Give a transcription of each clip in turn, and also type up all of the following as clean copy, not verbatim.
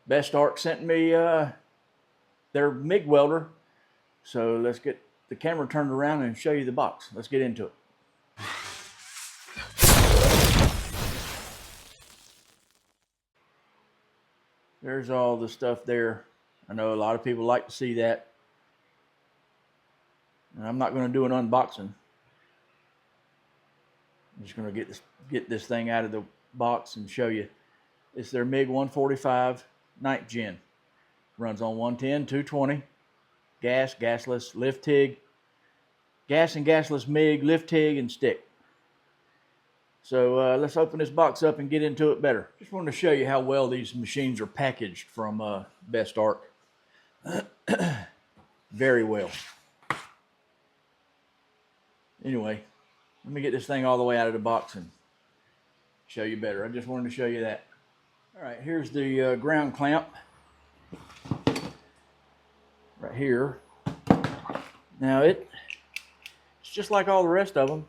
Bestarc sent me their MIG welder. So let's get the camera turned around and show you the box. Let's get into it. There's all the stuff there. I know a lot of people like to see that. And I'm not going to do an unboxing. I'm just going to get this thing out of the box and show you. It's their MIG145 9th gen. Runs on 110, 220, gas, gasless, lift TIG, gas and gasless MIG, lift TIG, and stick. So let's open this box up and get into it better. Just wanted to show you how well these machines are packaged from Bestarc. Very well. Anyway, let me get this thing all the way out of the box and show you better. I just wanted to show you that. All right, here's the ground clamp right here. Now it's just like all the rest of them,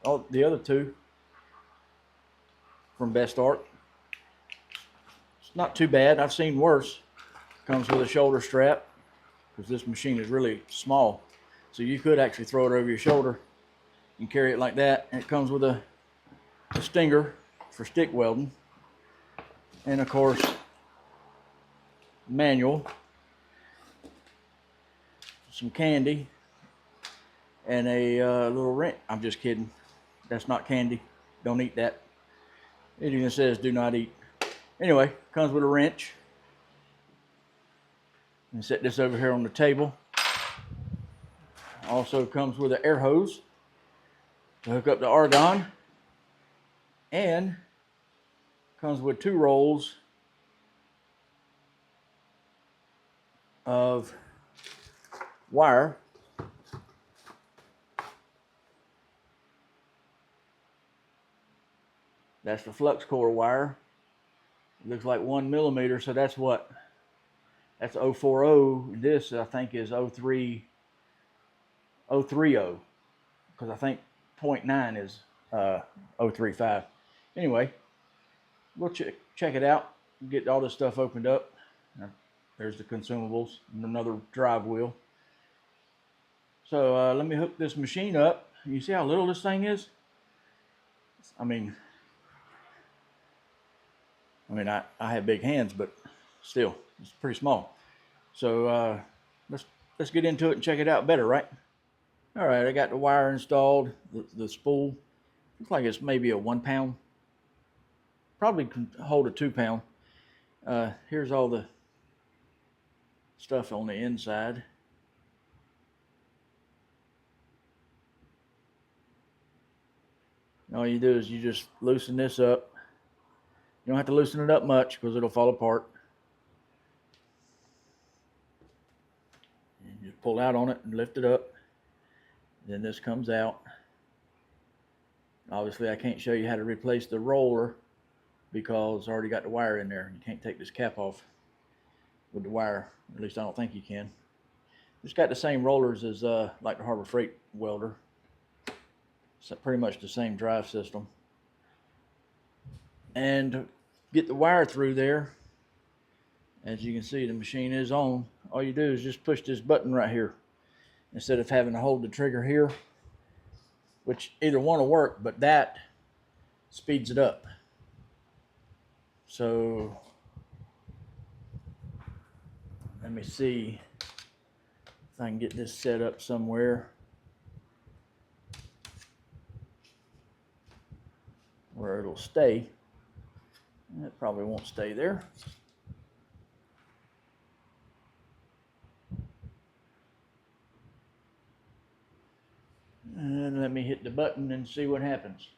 all the other two from Bestarc. It's not too bad. I've seen worse. Comes with a shoulder strap because this machine is really small, so you could actually throw it over your shoulder and carry it like that. And it comes with a stinger for stick welding, and of course manual, some candy, and a little wrench. I'm just kidding. That's not candy. Don't eat that. It even says do not eat. Anyway, comes with a wrench. And set this over here on the table. Also comes with an air hose to hook up the argon, and comes with 2 rolls of wire. That's the flux core wire. It looks like 1 millimeter, so that's what? That's 040. This I think is 030, because I think 0.9 is 035. Anyway, we'll check it out. Get all this stuff opened up. There's the consumables and another drive wheel. So let me hook this machine up. You see how little this thing is? I mean, I have big hands, but still, it's pretty small. So let's get into it and check it out better, right? All right, I got the wire installed, the spool. Looks like it's maybe a 1 pound. Probably can hold a 2 pound. Here's all the stuff on the inside. All you do is you just loosen this up. You don't have to loosen it up much because it'll fall apart. You just pull out on it and lift it up. Then this comes out. Obviously I can't show you how to replace the roller because I already got the wire in there. You can't take this cap off with the wire. At least I don't think you can. It's got the same rollers as like the Harbor Freight welder. It's pretty much the same drive system. And get the wire through there, as you can see, the machine is on. All you do is just push this button right here instead of having to hold the trigger here, which either one will work, but that speeds it up. So let me see if I can get this set up somewhere where it'll stay. It probably won't stay there. And let me hit the button and see what happens.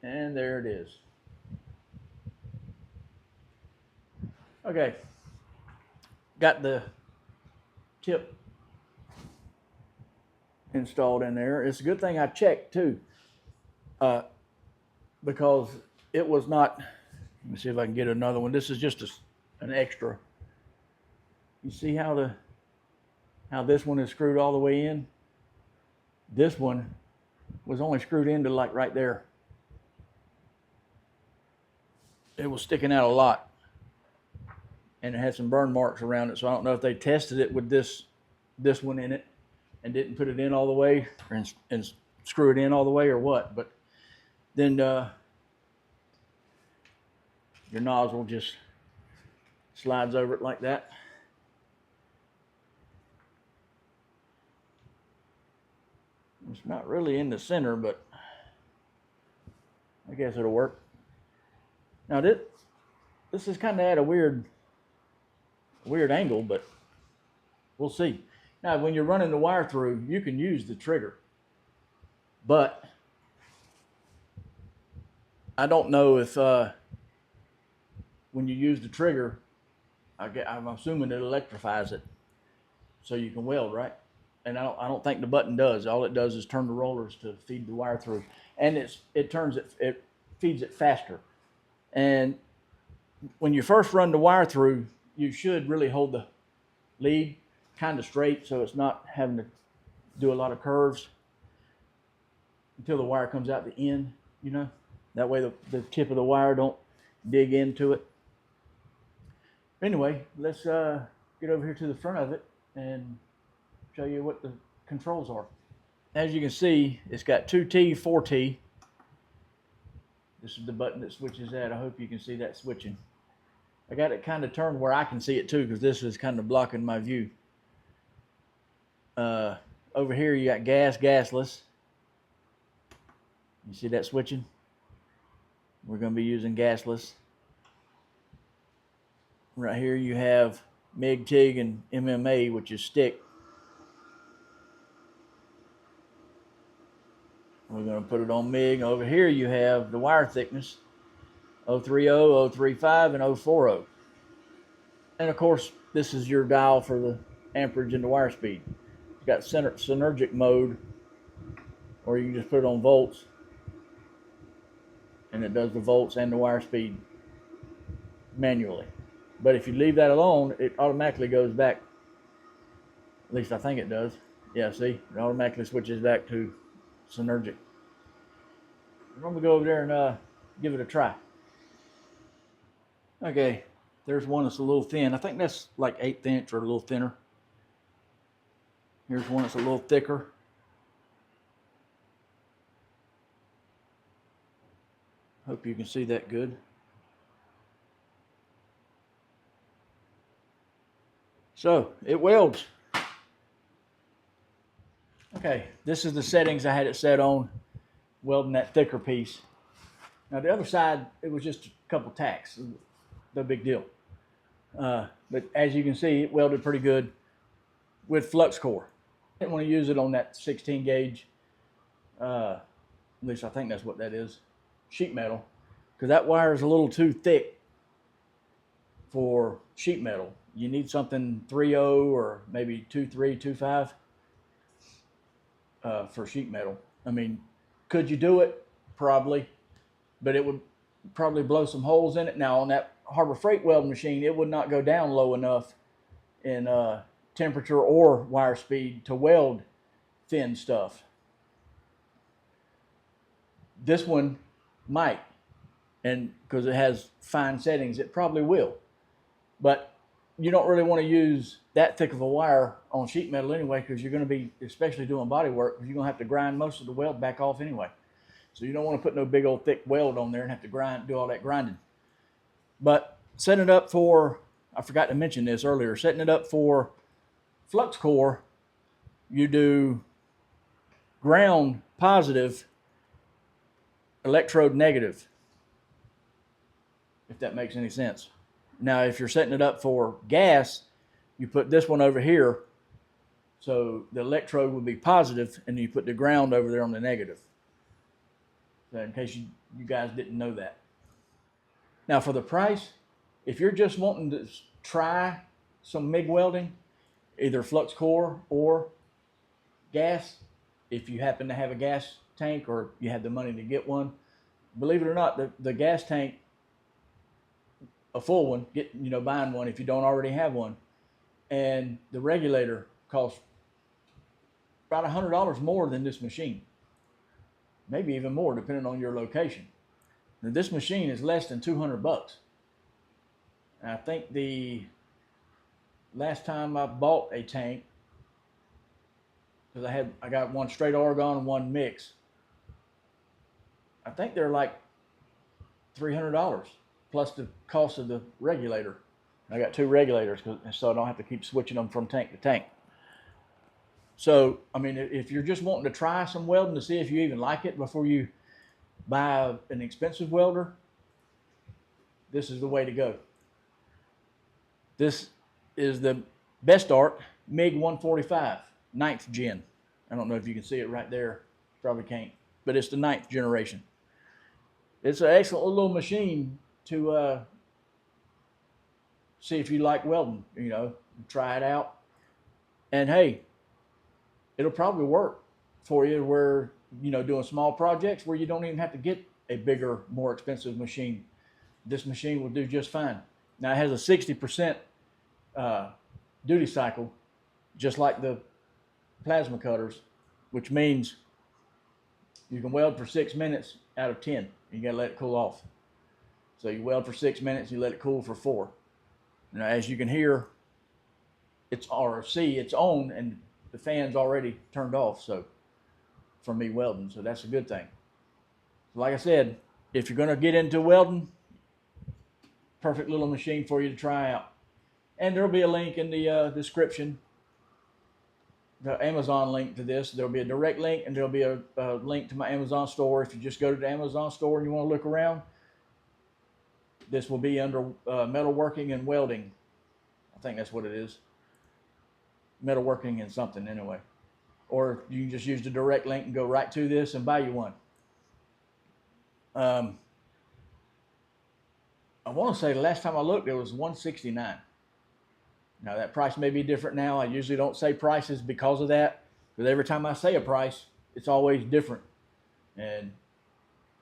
And there it is. Okay, got the tip installed in there. It's a good thing I checked too, because it was not Let me see if I can get another one. This is just an extra. You see how this one is screwed all the way in? This one was only screwed into like right there. It was sticking out a lot, and it had some burn marks around it. So I don't know if they tested it with this one in it and didn't put it in all the way and screw it in all the way or what. But then your nozzle just slides over it like that. It's not really in the center, but I guess it'll work. Now this is kind of at a weird angle, but we'll see. Now, when you're running the wire through, you can use the trigger, but I don't know if when you use the trigger, I'm assuming it electrifies it so you can weld, right? And I don't think the button does. All it does is turn the rollers to feed the wire through, and it feeds it faster. And when you first run the wire through, you should really hold the lead kind of straight so it's not having to do a lot of curves until the wire comes out the end, you know. That way the tip of the wire don't dig into it. Anyway, let's get over here to the front of it and show you what the controls are. As you can see, it's got 2T, 4T. This is the button that switches that. I hope you can see that switching. I got it kind of turned where I can see it too, because this is kind of blocking my view. Over here you got gas, gasless. You see that switching? We're going to be using gasless. Right here you have MIG, TIG, and MMA, which is stick. We're going to put it on MIG. Over here you have the wire thickness, 030, 035, and 040. And of course, this is your dial for the amperage and the wire speed. It's got synergic mode, or you can just put it on volts, and it does the volts and the wire speed manually. But if you leave that alone, it automatically goes back. At least I think it does. Yeah, see? It automatically switches back to synergic. I'm going to go over there and give it a try. Okay, there's one that's a little thin. I think that's like 1/8 inch or a little thinner. Here's one that's a little thicker. Hope you can see that good. So, it welds. Okay, this is the settings I had it set on, welding that thicker piece. Now the other side, it was just a couple tacks, no big deal. But as you can see, it welded pretty good with flux core. I didn't want to use it on that 16 gauge, at least I think that's what that is, sheet metal, because that wire is a little too thick for sheet metal. You need something 3.0 or maybe 2.3, 2.5 for sheet metal. I mean, could you do it? Probably, but it would probably blow some holes in it. Now on that Harbor Freight welding machine, it would not go down low enough in temperature or wire speed to weld thin stuff. This one might, and because it has fine settings, it probably will. But you don't really want to use that thick of a wire on sheet metal anyway, because you're going to be, especially doing body work, you're going to have to grind most of the weld back off anyway. So you don't want to put no big old thick weld on there and have to do all that grinding. But setting it up for, I forgot to mention this earlier, setting it up for flux core, you do ground positive, electrode negative, if that makes any sense. Now, if you're setting it up for gas, you put this one over here, so the electrode would be positive, and you put the ground over there on the negative. So in case you guys didn't know that. Now, for the price, if you're just wanting to try some MIG welding, either flux core or gas, if you happen to have a gas tank or you have the money to get one, believe it or not, the gas tank a full one, buying one if you don't already have one. And the regulator costs about $100 more than this machine, maybe even more depending on your location. Now, this machine is less than $200. And I think the last time I bought a tank, because I got one straight Oregon and one mix, I think they're like $300 plus the cost of the regulator. I got two regulators, so I don't have to keep switching them from tank to tank. So, I mean, if you're just wanting to try some welding to see if you even like it before you buy an expensive welder, this is the way to go. This is the Bestarc MIG145, 9th gen. I don't know if you can see it right there. Probably can't, but it's the 9th generation. It's an excellent little machine to see if you like welding, try it out. And hey, it'll probably work for you where, doing small projects where you don't even have to get a bigger, more expensive machine. This machine will do just fine. Now, it has a 60% duty cycle, just like the plasma cutters, which means you can weld for 6 minutes out of 10. You gotta let it cool off. So you weld for 6 minutes, you let it cool for 4. Now, as you can hear, it's on, and the fan's already turned off. So from me welding, so that's a good thing. Like I said, if you're gonna get into welding, perfect little machine for you to try out. And there'll be a link in the description, the Amazon link to this. There'll be a direct link, and there'll be a link to my Amazon store. If you just go to the Amazon store and you want to look around, this will be under metalworking and welding. I think that's what it is. Metalworking and something anyway. Or you can just use the direct link and go right to this and buy you one. I want to say the last time I looked, it was $169. Now, that price may be different now. I usually don't say prices because of that, because every time I say a price, it's always different. And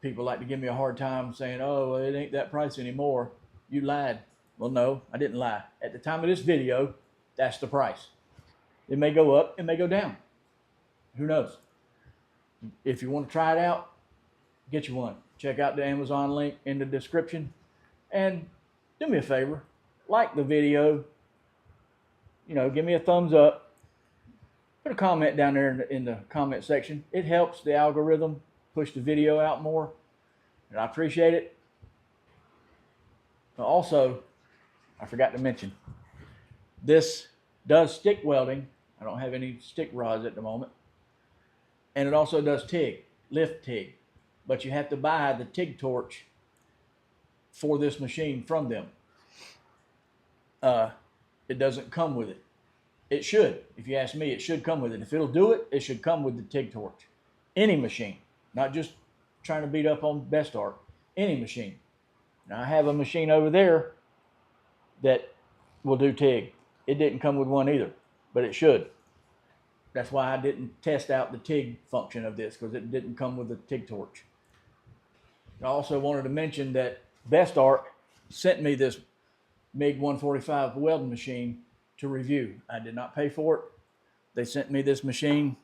people like to give me a hard time saying, oh, well, it ain't that price anymore. You lied. Well, no, I didn't lie. At the time of this video, that's the price. It may go up, it may go down. Who knows? If you want to try it out, get you one. Check out the Amazon link in the description. And do me a favor, like the video. Give me a thumbs up. Put a comment down there in the comment section. It helps the algorithm push the video out more, and I appreciate it. Also, I forgot to mention, this does stick welding. I don't have any stick rods at the moment. And it also does TIG, lift TIG. But you have to buy the TIG torch for this machine from them. It doesn't come with it. It should. If you ask me, it should come with it. If it'll do it, it should come with the TIG torch. Any machine, not just trying to beat up on Bestarc. Any machine. Now, I have a machine over there that will do TIG. It didn't come with one either, but it should. That's why I didn't test out the TIG function of this, because it didn't come with the TIG torch. I also wanted to mention that Bestarc sent me this MIG145 welding machine to review. I did not pay for it. They sent me this machine.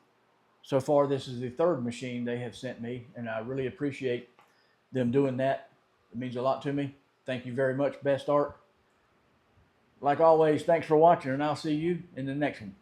So far, this is the third machine they have sent me, and I really appreciate them doing that. It means a lot to me. Thank you very much, Bestarc. Like always, thanks for watching, and I'll see you in the next one.